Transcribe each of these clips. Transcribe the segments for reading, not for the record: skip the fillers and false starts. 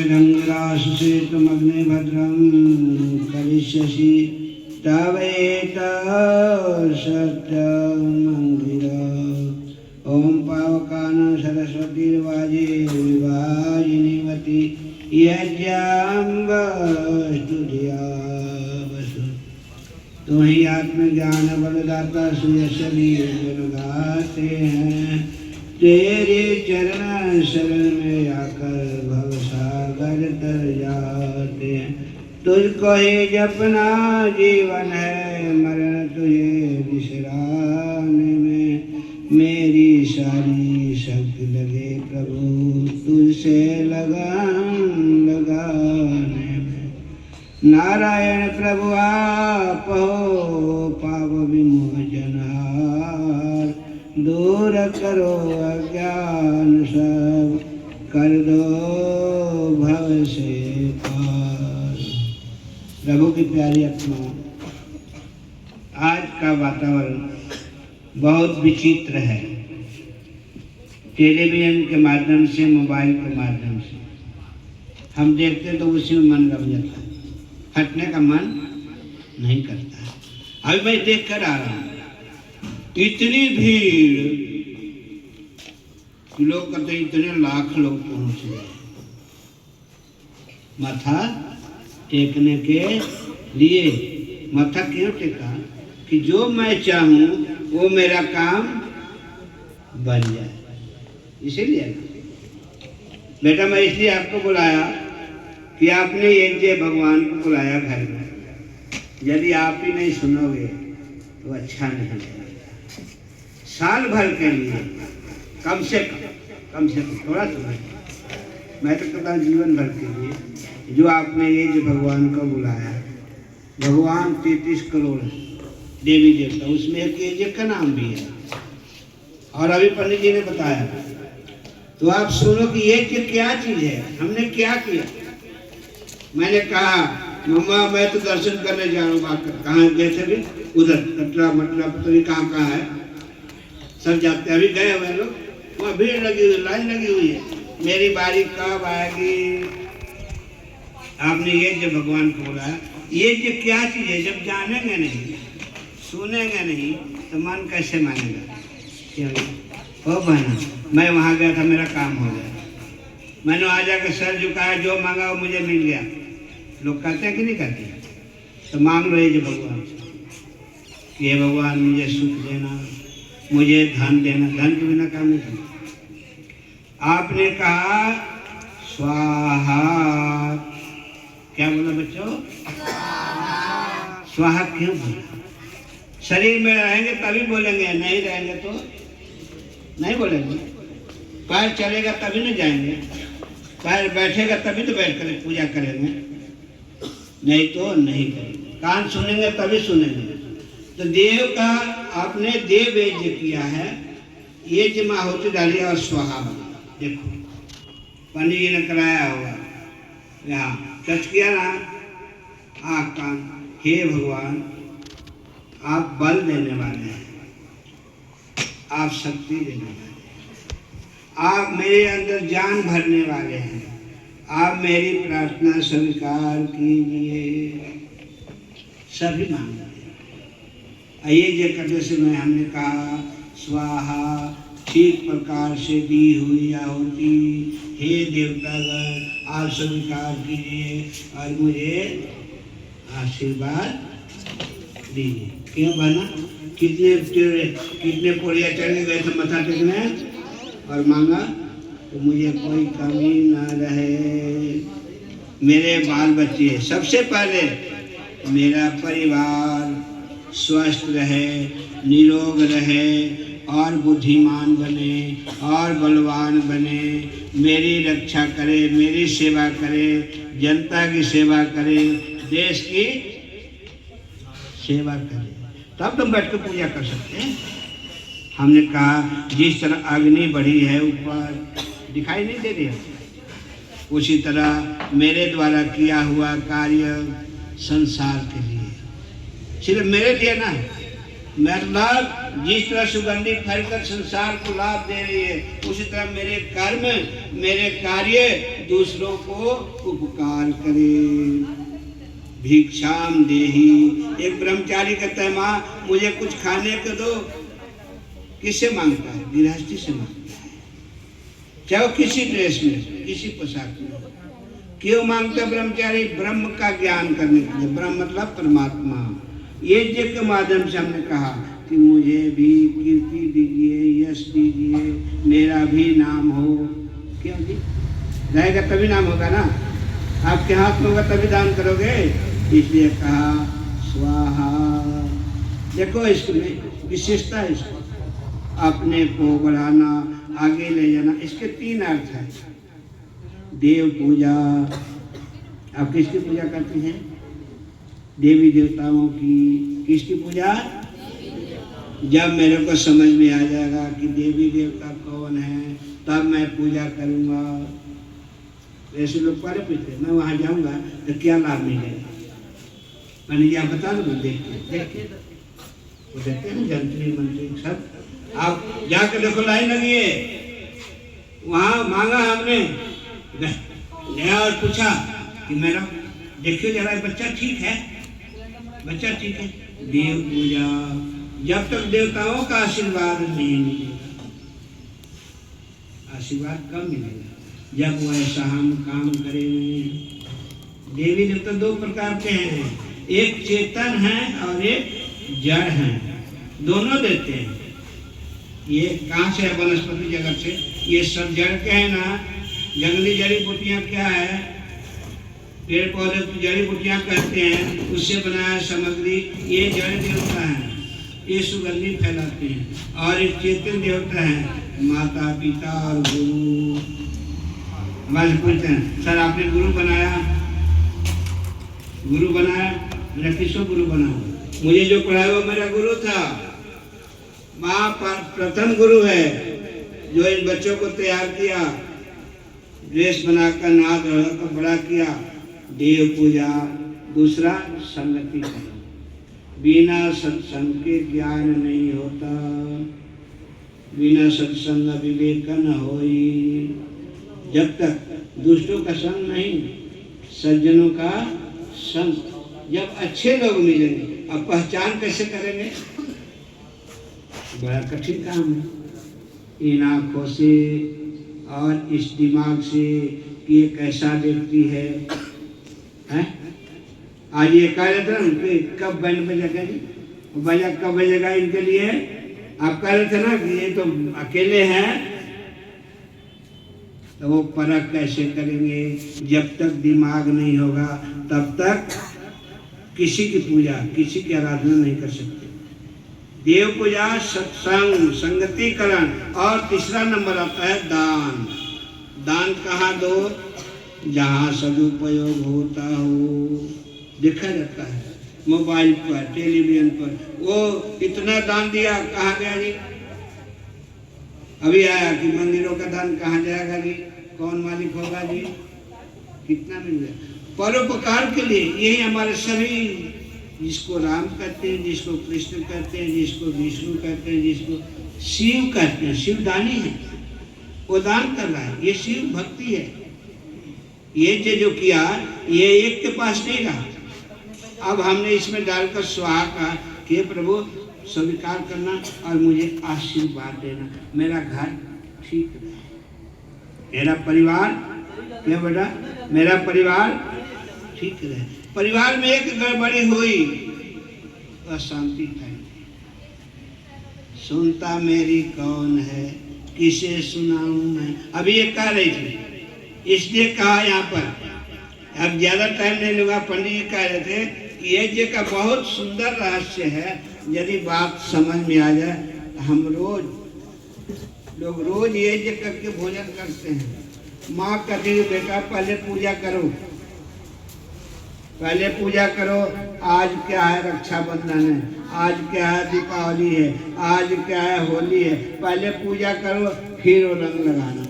रंगराशेतमग्ने भद्रं करिष्यसि तवेत सत्यमंगिरा। ओम पावकान सरस्वती वाजे वाजिनीवती यज्ञाम्बस्तुतिया वसु। तुम्ही आत्मज्ञान बलदाता सुयशली गुण गाते हैं। तेरे चरण शरण में आकर भवसागर तर जाते हैं। तुझको ही जपना जीवन है, मरण तुझे बिसराने में। मेरी सारी शक्ति लगे प्रभु तुझसे लगाने में। नारायण प्रभु आप हो पाप विमोचनहार। दूर करो अज्ञान सब, कर दो भव से पार। प्रभु की प्यारी आत्मा, आज का वातावरण बहुत विचित्र है। टेलीविजन के माध्यम से, मोबाइल के माध्यम से हम देखते तो उसी में मन लग जाता है, हटने का मन नहीं करता है। अभी मैं देख कर आ रहा हूँ, इतनी भीड़, लोग कहते इतने लाख लोग पहुंच गए माथा टेकने के लिए। माथा क्यों टेका? कि जो मैं चाहूं वो मेरा काम बन जाए, इसीलिए। बेटा मैं इसलिए आपको बुलाया कि आपने एक जे भगवान को बुलाया घर में, यदि आप ही नहीं सुनोगे तो अच्छा नहीं लगेगा। साल भर के लिए कम से कम थोड़ा समय, मैं तो कहता हूँ जीवन भर के लिए, जो आपने ये जो भगवान को बुलाया। भगवान 33 करोड़ देवी देवता, उसमें एक ये का नाम भी है। और अभी पंडित जी ने बताया, तो आप सुनो कि ये क्या चीज है, हमने क्या किया। मैंने कहा मम्मा मैं तो दर्शन करने जा रहा हूँ। कहाँ गए थे भी? उधर कटरा मटरा पता नहीं कहाँ है, सब जाते अभी गए हुए लोग। वहाँ भीड़ लगी हुई, लाइन लगी हुई है। मेरी बारी कब आएगी? आपने ये जो भगवान को बोला, ये जो क्या चीज है, जब जानेंगे नहीं, सुनेंगे नहीं तो मन कैसे मानेगा? ओ बहना, मैं वहाँ गया था, मेरा काम हो गया, मैंने वहाँ जाकर सर झुकाया, जो मांगा वो मुझे मिल गया। लोग कहते हैं कि नहीं कहते? तो मांग लो ये जो भगवान से, ये भगवान मुझे सुख देना, मुझे धन देना। धन के बिना काम नहीं करना। आपने कहा स्वाहा, क्या बोला बच्चों? स्वाहा क्यों बोला? शरीर में रहेंगे तभी बोलेंगे, नहीं रहेंगे तो नहीं बोलेंगे। पैर चलेगा तभी न जाएंगे, पैर बैठेगा तभी तो बैठ कर पूजा करेंगे, नहीं तो नहीं करेंगे। कान सुनेंगे तभी सुनेंगे। तो देव का आपने देव यज्ञ किया है, ये जो आहुति डाली और स्वाहा बना। देखो पंडित जी ने कराया होगा, यहाँ टच किया ना आँख कान। हे भगवान, आप बल देने वाले हैं, आप शक्ति देने वाले हैं, आप मेरे अंदर जान भरने वाले हैं। आप मेरी प्रार्थना स्वीकार कीजिए। सभी मांग रहे। ये जो करते समय हमने कहा स्वाहा, ठीक प्रकार से दी हुई आहुति हे देवतागण आप स्वीकार कीजिए और मुझे आशीर्वाद दीजिए। क्यों बना? कितने पोड़िया चढ़ने गए थे मथा टेकने और मांगा तो मुझे कोई कमी ना रहे, मेरे बाल बच्चे, सबसे पहले मेरा परिवार स्वस्थ रहे, निरोग रहे और बुद्धिमान बने और बलवान बने, मेरी रक्षा करे, मेरी सेवा करे, जनता की सेवा करे, देश की सेवा करे, तब तुम बैठ कर पूजा कर सकते हैं। हमने कहा जिस तरह अग्नि बढ़ी है ऊपर, दिखाई नहीं दे रही है, उसी तरह मेरे द्वारा किया हुआ कार्य संसार के लिए, सिर्फ मेरे लिए ना है, मतलब जिस तरह सुगंधी फैलकर संसार को लाभ दे रही है, उसी तरह मेरे कर्म, मेरे कार्य दूसरों को उपकार करे। भिक्षाम देही, एक ब्रह्मचारी कहता है माँ मुझे कुछ खाने को दो। किससे मांगता है? गृहस्थी से मांगता है, चाहे किसी ड्रेस में, किसी पोशाक में। क्यों मांगता है ब्रह्मचारी? ब्रह्म का ज्ञान करने के लिए। ब्रह्म मतलब परमात्मा। यज्ञ के माध्यम से हमने कहा कि मुझे भी कीर्ति दीजिए, यश दीजिए, मेरा भी नाम हो। क्यों जी? रहेगा तभी नाम होगा ना, आपके हाथ में होगा तभी दान करोगे। इसलिए कहा स्वाहा। देखो इसमें विशेषता है, इसको अपने को बढ़ाना, आगे ले जाना। इसके 3 अर्थ हैं। देव पूजा, आप किसकी पूजा करते हैं? देवी देवताओं की। किसकी पूजा? जब मेरे को समझ में आ जाएगा कि देवी देवता कौन है, तब मैं पूजा करूँगा। ऐसे लोग पहले पूछते मैं वहाँ जाऊँगा तो क्या लाभ मिलेगा? मैंने आप बता दो, देखिए वो देखते हैं जंत्री मंत्री सब। आप जाकर देखो, लाइन लगी है वहाँ। मांगा हमने, गया और पूछा कि मेरा देखिए जरा बच्चा ठीक है, बच्चा ठीक है। देव पूजा, जब तक देवताओं का आशीर्वाद नहीं मिलेगा, आशीर्वाद कम मिलेगा। जब वो ऐसा हम काम करेंगे। देवी देवता 2 प्रकार के हैं, एक चेतन है और एक जड़ है, दोनों देते हैं। ये कहाँ से है? वनस्पति जगत से। ये सब जड़ के हैं ना। जंगली जड़ी बूटियाँ क्या है? पेड़ पौधे की जड़ी बूटियाँ कहते हैं, उससे बनाया सामग्री। ये जड़ देवता है, ये सुगंधी फैलाते हैं। और एक चेतन देवता है, माता पिता और गुरु। हमारे पूछते हैं सर आपने गुरु बनाया, गुरु बनाया? मेरा किसको गुरु बनाया? मुझे जो पढ़ाया वो मेरा गुरु था। माँ प्रथम गुरु है जो इन बच्चों को तैयार किया, ड्रेस बनाकर नहा धोकर बड़ा किया। देव पूजा। दूसरा संगति करना। बिना सत्संग के ज्ञान नहीं होता, बिना सत्संग विवेक न होई। जब तक दुष्टों का संग नहीं, सज्जनों का संग। जब अच्छे लोग मिलेंगे, अब पहचान कैसे करेंगे? बड़ा कठिन काम है। इन आँखों से और इस दिमाग से कि ये कैसा व्यक्ति है, हैं? आज ये कह रहे थे कि कब बैंड बजेगा जी, बजा कब बजेगा इनके लिए? आप कह रहे थे ना कि ये तो अकेले हैं, तो वो परख कैसे करेंगे? जब तक दिमाग नहीं होगा तब तक किसी की पूजा, किसी की आराधना नहीं कर सकते। देव पूजा, सत्संग, संगतिकरण। और तीसरा नंबर आता है दान। दान कहाँ दो? जहाँ सदुपयोग होता हो। देखा जाता है मोबाइल पर, टेलीविजन पर, वो इतना दान दिया, कहाँ गया जी? अभी आया कि मंदिरों का दान कहाँ जाएगा जी? कौन मालिक होगा जी? कितना मिल गया? परोपकार के लिए। यही हमारे सभी, जिसको राम कहते हैं, जिसको कृष्ण कहते हैं, जिसको विष्णु कहते हैं, जिसको शिव कहते हैं, शिवदानी है, वो दान कर रहा है। ये शिव भक्ति है। ये जो किया, ये एक के पास नहीं रहा। अब हमने इसमें डालकर स्वाहा कहा कि प्रभु स्वीकार करना और मुझे आशीर्वाद देना, मेरा घर ठीक रहे, मेरा परिवार, क्या बेटा, मेरा परिवार ठीक रहे। परिवार में एक गड़बड़ी हुई तो अशांति फैली। सुनता मेरी कौन है, किसे सुनाऊं मैं? अभी ये कह रही थी, इसलिए कहा यहाँ पर। अब ज्यादा टाइम नहीं लूंगा। पंडित जी कह रहे थे कि यज्ञ का बहुत सुंदर रहस्य है। यदि बात समझ में आ जाए, हम लोग रोज यज्ञ करके भोजन करते हैं। माँ कहती है बेटा पहले पूजा करो, पहले पूजा करो। आज क्या है? रक्षाबंधन है, आज क्या है? दीपावली है, आज क्या है? होली है। पहले पूजा करो, फिर वो रंग लगाना,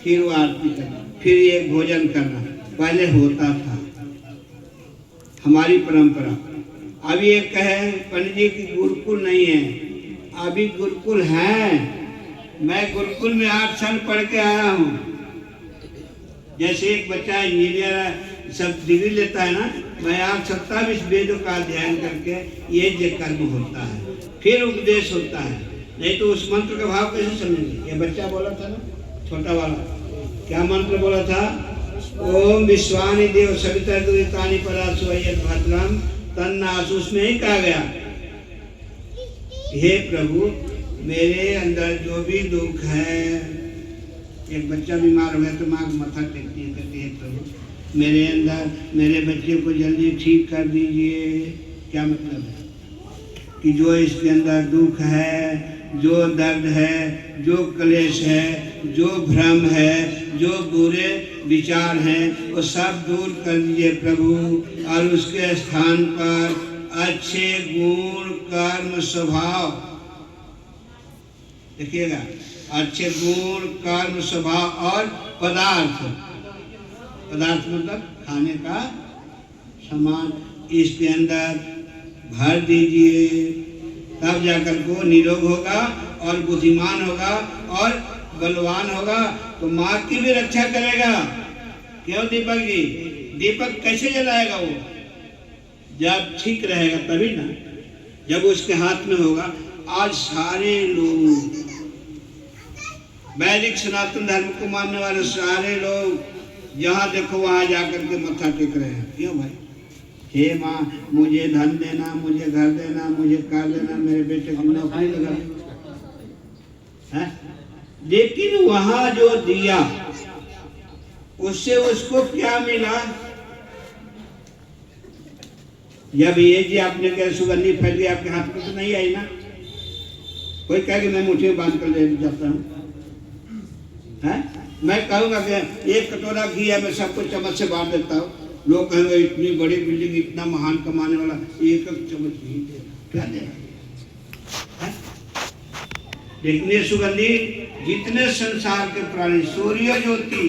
फिर वो आरती करना, फिर ये भोजन करना। पहले होता था, हमारी परंपरा। अभी एक कहे पंडित जी की गुरुकुल नहीं है, अभी गुरुकुल है। मैं गुरुकुल में 8 साल पढ़ के आया हूँ। जैसे एक बच्चा इंजीनियर सब डिग्री लेता है ना, मैं 27 वेदों का अध्ययन करके ये कर्म होता है, फिर उपदेश होता है। नहीं तो उस मंत्र का भाव कैसे समझेंगे? ये बच्चा बोला था ना, छोटा वाला, क्या मंत्र बोला था? ओम विश्वानि देव सविता दुरितानि परासु अय्यत भद्रम तन्नासु। उसमें ही कहा गया, हे प्रभु मेरे अंदर जो भी दुख है, एक बच्चा बीमार हो गया तो माँ मत्था टेकती है, कहती है प्रभु मेरे अंदर मेरे बच्चे को जल्दी ठीक कर दीजिए। क्या मतलब है? कि जो इसके अंदर दुख है, जो दर्द है, जो क्लेश है, जो भ्रम है, जो बुरे विचार हैं, वो सब दूर कर दीजिए प्रभु, और उसके स्थान पर अच्छे गुण कर्म स्वभाव, देखिएगा, अच्छे गुण कर्म स्वभाव और पदार्थ, पदार्थ मतलब खाने का सामान, इसके अंदर भर दीजिए। तब जाकर को निरोग होगा और बुद्धिमान होगा और बलवान होगा, तो माँ की भी रक्षा करेगा। क्यों दीपक जी? दीपक कैसे जलाएगा वो? जब ठीक रहेगा तभी ना, जब उसके हाथ में होगा। आज सारे लोग वैदिक सनातन धर्म को मानने वाले सारे लोग जहाँ देखो वहाँ जाकर के मत्था टेक रहे हैं। क्यों भाई? हे माँ मुझे धन देना, मुझे घर देना, मुझे कार देना, मेरे बेटे की नौकरी लगा। लेकिन वहाँ जो दिया उससे उसको क्या मिला? जब ये जी आपने कहा सुगंधी फैल गई आपके हाथ में तो नहीं आई ना। कोई कहे कि मैं मुट्ठी में बांध कर ले जाता हूँ, मैं कहूँगा कि एक कटोरा घी है, मैं सबको चम्मच से बांट देता हूँ। लोग कहेंगे इतनी बड़ी बिल्डिंग, इतना महान कमाने वाला, एक चम्मच घी दे, क्या दे? लेकिन ये सुगंधी जितने संसार के प्राणी, सूर्य ज्योति,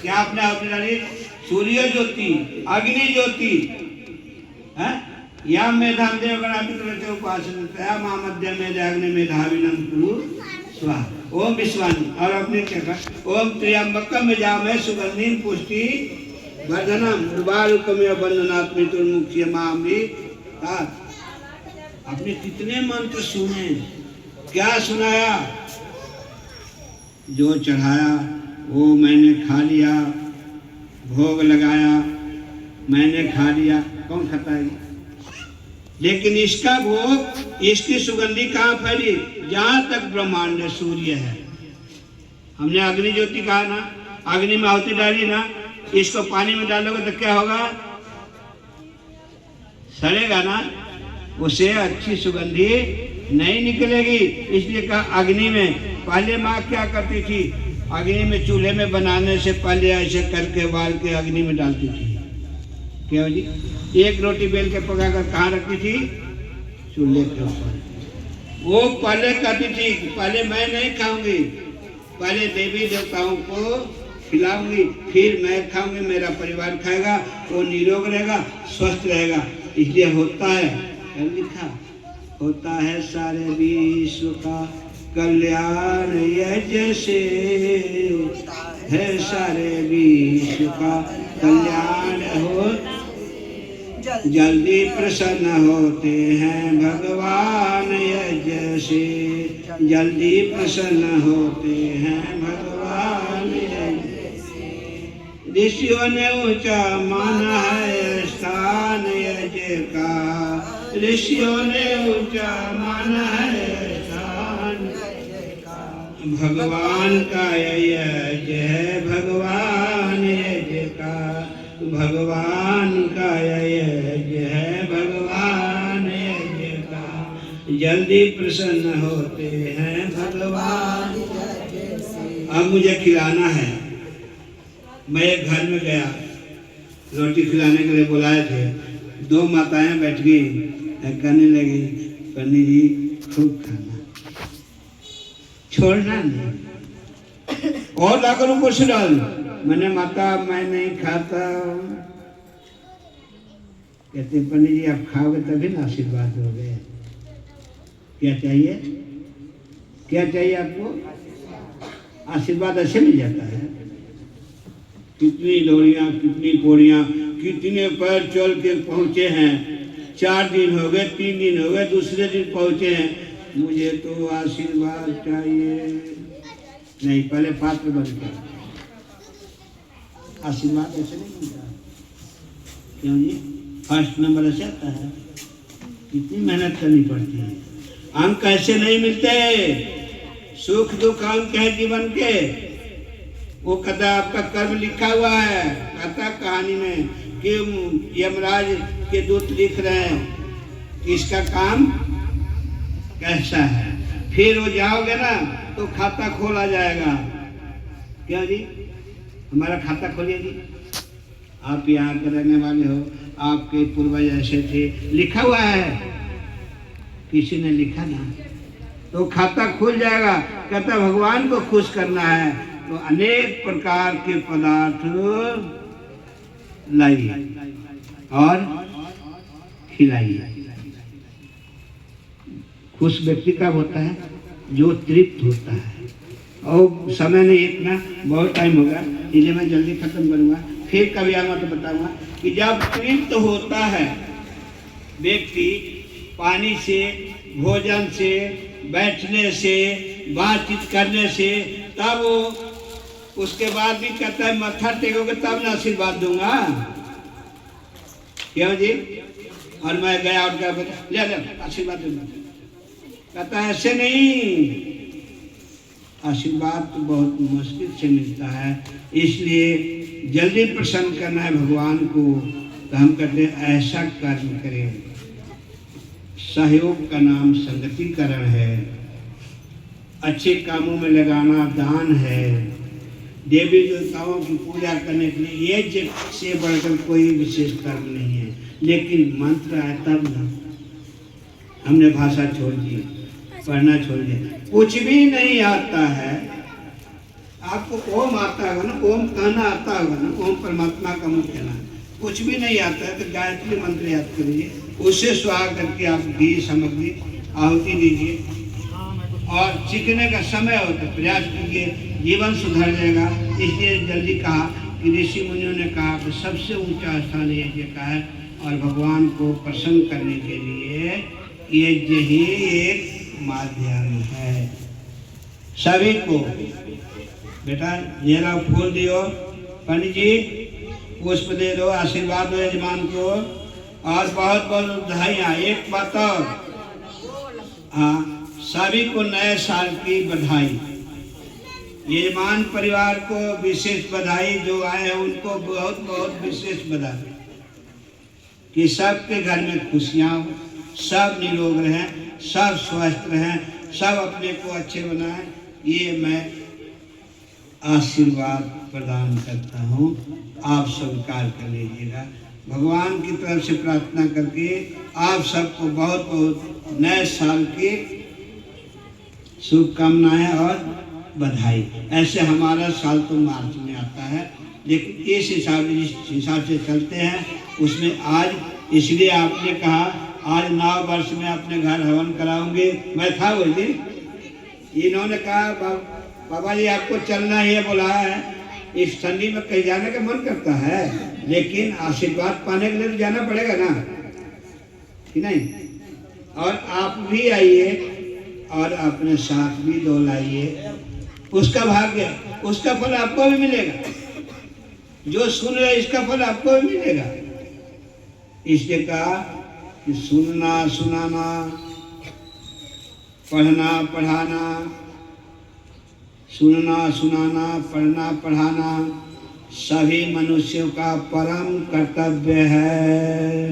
क्या आपने आपने जानी? सूर्य ज्योति, अग्नि ज्योति, या मेधाम देवगणापित उपासना मध्य मेधाग्नि मेधाविनम कुरु स्वाहा। ओम विश्वानी, और अपने क्या कहा? ओम त्र्यंबकम यजामहे सुगंधिं पुष्टि वर्धनम उर्वारुकमेव बंधनात् मृत्युर्मुक्षीय मामृ। आपने कितने मंत्र सुने? क्या सुनाया? जो चढ़ाया वो मैंने खा लिया, भोग लगाया मैंने खा लिया, कौन खाता है? लेकिन इसका भोग, इसकी सुगंधी कहाँ फैली? जहाँ तक ब्रह्मांड में सूर्य है। हमने अग्नि ज्योति कहा ना, अग्नि में आहुति डाली ना, इसको पानी में डालोगे तो क्या होगा? सड़ेगा ना, उसे अच्छी सुगंधी नहीं निकलेगी। इसलिए कहा अग्नि में। पहले माँ क्या करती थी? अग्नि में, चूल्हे में बनाने से पहले ऐसे करके बाल के अग्नि में डालती थी। क्यों जी? एक रोटी बेल के पका कर कहाँ रखती थी? चूल्हे के ऊपर। वो पहले कहती थी पहले मैं नहीं खाऊंगी, पहले देवी देवताओं को खिलाऊंगी, फिर मैं खाऊंगी, मेरा परिवार खाएगा, वो निरोग रहेगा, स्वस्थ रहेगा। इसलिए होता है, लिखा होता है सारे विश्व का कल्याण यज्ञ से, है सारे विश्व का कल्याण हो। जल्दी प्रसन्न होते हैं भगवान यज्ञ से, जल्दी प्रसन्न होते हैं भगवान यज्ञ से। ऋषियों ने ऊंचा माना है स्थान यज्ञ का, ऋषियों ने ऊंचा माना है स्थान भगवान का यज्ञ है, भगवान यज्ञ का, भगवान का यज्ञ है, भगवान यज्ञ का। जल्दी प्रसन्न होते हैं भगवान। अब मुझे खिलाना है। मैं एक घर में गया, रोटी खिलाने के लिए बुलाए थे। 2 माताएं बैठ गई, कहने लगी पंडित जी खूब खाना, छोड़ना नहीं, और लाकर ऊपर से डाल। मैंने माता मैं नहीं खाता। कहते पंडित जी आप खाओगे तभी ना आशीर्वाद दोगे। क्या चाहिए, क्या चाहिए आपको? आशीर्वाद ऐसे मिल जाता है। कितनी डोरियां, कितनी कोड़ियां, कितने पैर चल के पहुंचे हैं। 4 दिन हो गए, 3 दिन हो गए, दूसरे दिन पहुंचे हैं, मुझे तो आशीर्वाद चाहिए। नहीं, पहले पात्र बन के आशीर्वाद ऐसे नहीं मिलता। क्यों जी? फर्स्ट नंबर ऐसे आता है। कितनी मेहनत करनी पड़ती है। अंक ऐसे नहीं मिलते। सुख दुख अंक है जीवन के। वो कहता आपका कर्म लिखा हुआ है, कहता कहानी में कि यमराज के दूत लिख रहे हैं कि इसका काम कैसा है। फिर वो जाओगे ना तो खाता खोला जाएगा। क्यों जी? हमारा खाता खोलिए जी। आप यहाँ के रहने वाले हो, आपके पूर्वज ऐसे थे, लिखा हुआ है, किसी ने लिखा ना, तो खाता खुल जाएगा। कहता भगवान को खुश करना है तो अनेक प्रकार के पदार्थ लाइए और खिलाइए। खुश व्यक्ति कब होता है? जो तृप्त होता है। और समय नहीं, इतना बहुत टाइम होगा, इसलिए मैं जल्दी खत्म करूंगा। फिर कभी आऊंगा तो बताऊंगा कि जब तृप्त होता है व्यक्ति पानी से, भोजन से, बैठने से, बातचीत करने से, तब वो उसके बाद भी कहता है मत्था टेकोगे तब ना आशीर्वाद दूंगा। क्यों जी? और मैं गया और क्या ले ले आशीर्वाद दूंगा, कहता है ऐसे नहीं। आशीर्वाद तो बहुत मुश्किल से मिलता है, इसलिए जल्दी प्रसन्न करना है भगवान को। तो हम कहते हैं ऐसा कर्म करें। सहयोग का नाम संगतिकरण है। अच्छे कामों में लगाना दान है। देवी देवताओं की पूजा करने के लिए ये से बढ़कर कोई विशेष कर्म नहीं है। लेकिन मंत्र है तब ना। हमने भाषा छोड़ दी, पढ़ना छोड़ दिया, कुछ भी नहीं आता है। आपको ओम आता होगा ना, ओम कहना आता होगा ना, ओम परमात्मा का मुख कहना। कुछ भी नहीं आता है तो गायत्री मंत्र याद करिए, उससे स्वाहा करके आप घी सामग्री आहुति दीजिए और सीखने का समय हो तो प्रयास कीजिए, जीवन सुधर जाएगा। इसलिए जल्दी कहा कि ऋषि मुनियों ने कहा कि सबसे ऊंचा स्थान यज्ञ का है और भगवान को प्रसन्न करने के लिए यज्ञ ही एक माध्यम है। सभी को बेटा ये लो फूल दियो, पंडित जी पुष्प दे दो, आशीर्वाद दो यजमान को और बहुत बहुत बधाइयाँ। एक बात और, हाँ, सभी को नए साल की बधाई। यजमान परिवार को विशेष बधाई, जो आए हैं उनको बहुत बहुत विशेष बधाई कि सबके घर में खुशियाँ हो, सब निरोग रहें, सब स्वस्थ रहें, सब अपने को अच्छे बनाएं। ये मैं आशीर्वाद प्रदान करता हूँ, आप स्वीकार कर लीजिएगा। भगवान की तरफ से प्रार्थना करके आप सबको बहुत बहुत नए साल की शुभकामनाएं और बधाई। ऐसे हमारा साल तो मार्च में आता है, लेकिन इस हिसाब से चलते हैं उसमें आज, इसलिए आपने कहा आज 9 वर्ष में अपने घर हवन कराऊंगे। मैं था वो दिन, इन्होंने कहा बाबा जी आपको चलना ही है, बुलाया है। इस ठंडी में कहीं जाने का मन करता है, लेकिन आशीर्वाद पाने के लिए तो जाना पड़ेगा ना, कि नहीं? और आप भी आइए और अपने साथ भी 2 लाइए। उसका भाग्य, उसका फल आपको भी मिलेगा। जो सुन रहे इसका फल आपको भी मिलेगा। इसलिए कहा कि सुनना सुनाना, पढ़ना पढ़ाना, सुनना सुनाना, पढ़ना पढ़ाना सभी मनुष्यों का परम कर्तव्य है।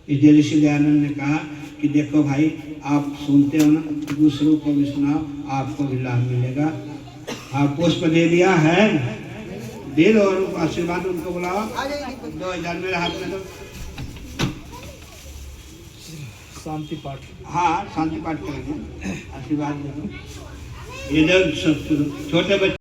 इसलिए ऋषि दयानंद ने कहा कि देखो भाई, आप सुनते हो ना, दूसरों को भी सुनाओ, आपको भी लाभ मिलेगा। आप पुष्प दे दिया है, दे दो और आशीर्वाद उनको बुलाओ। 2000 मेरे हाथ में दो। शांति पाठ, हाँ शांति पाठ करेंगे, आशीर्वाद दे दो। ये जब छोटे बच्चे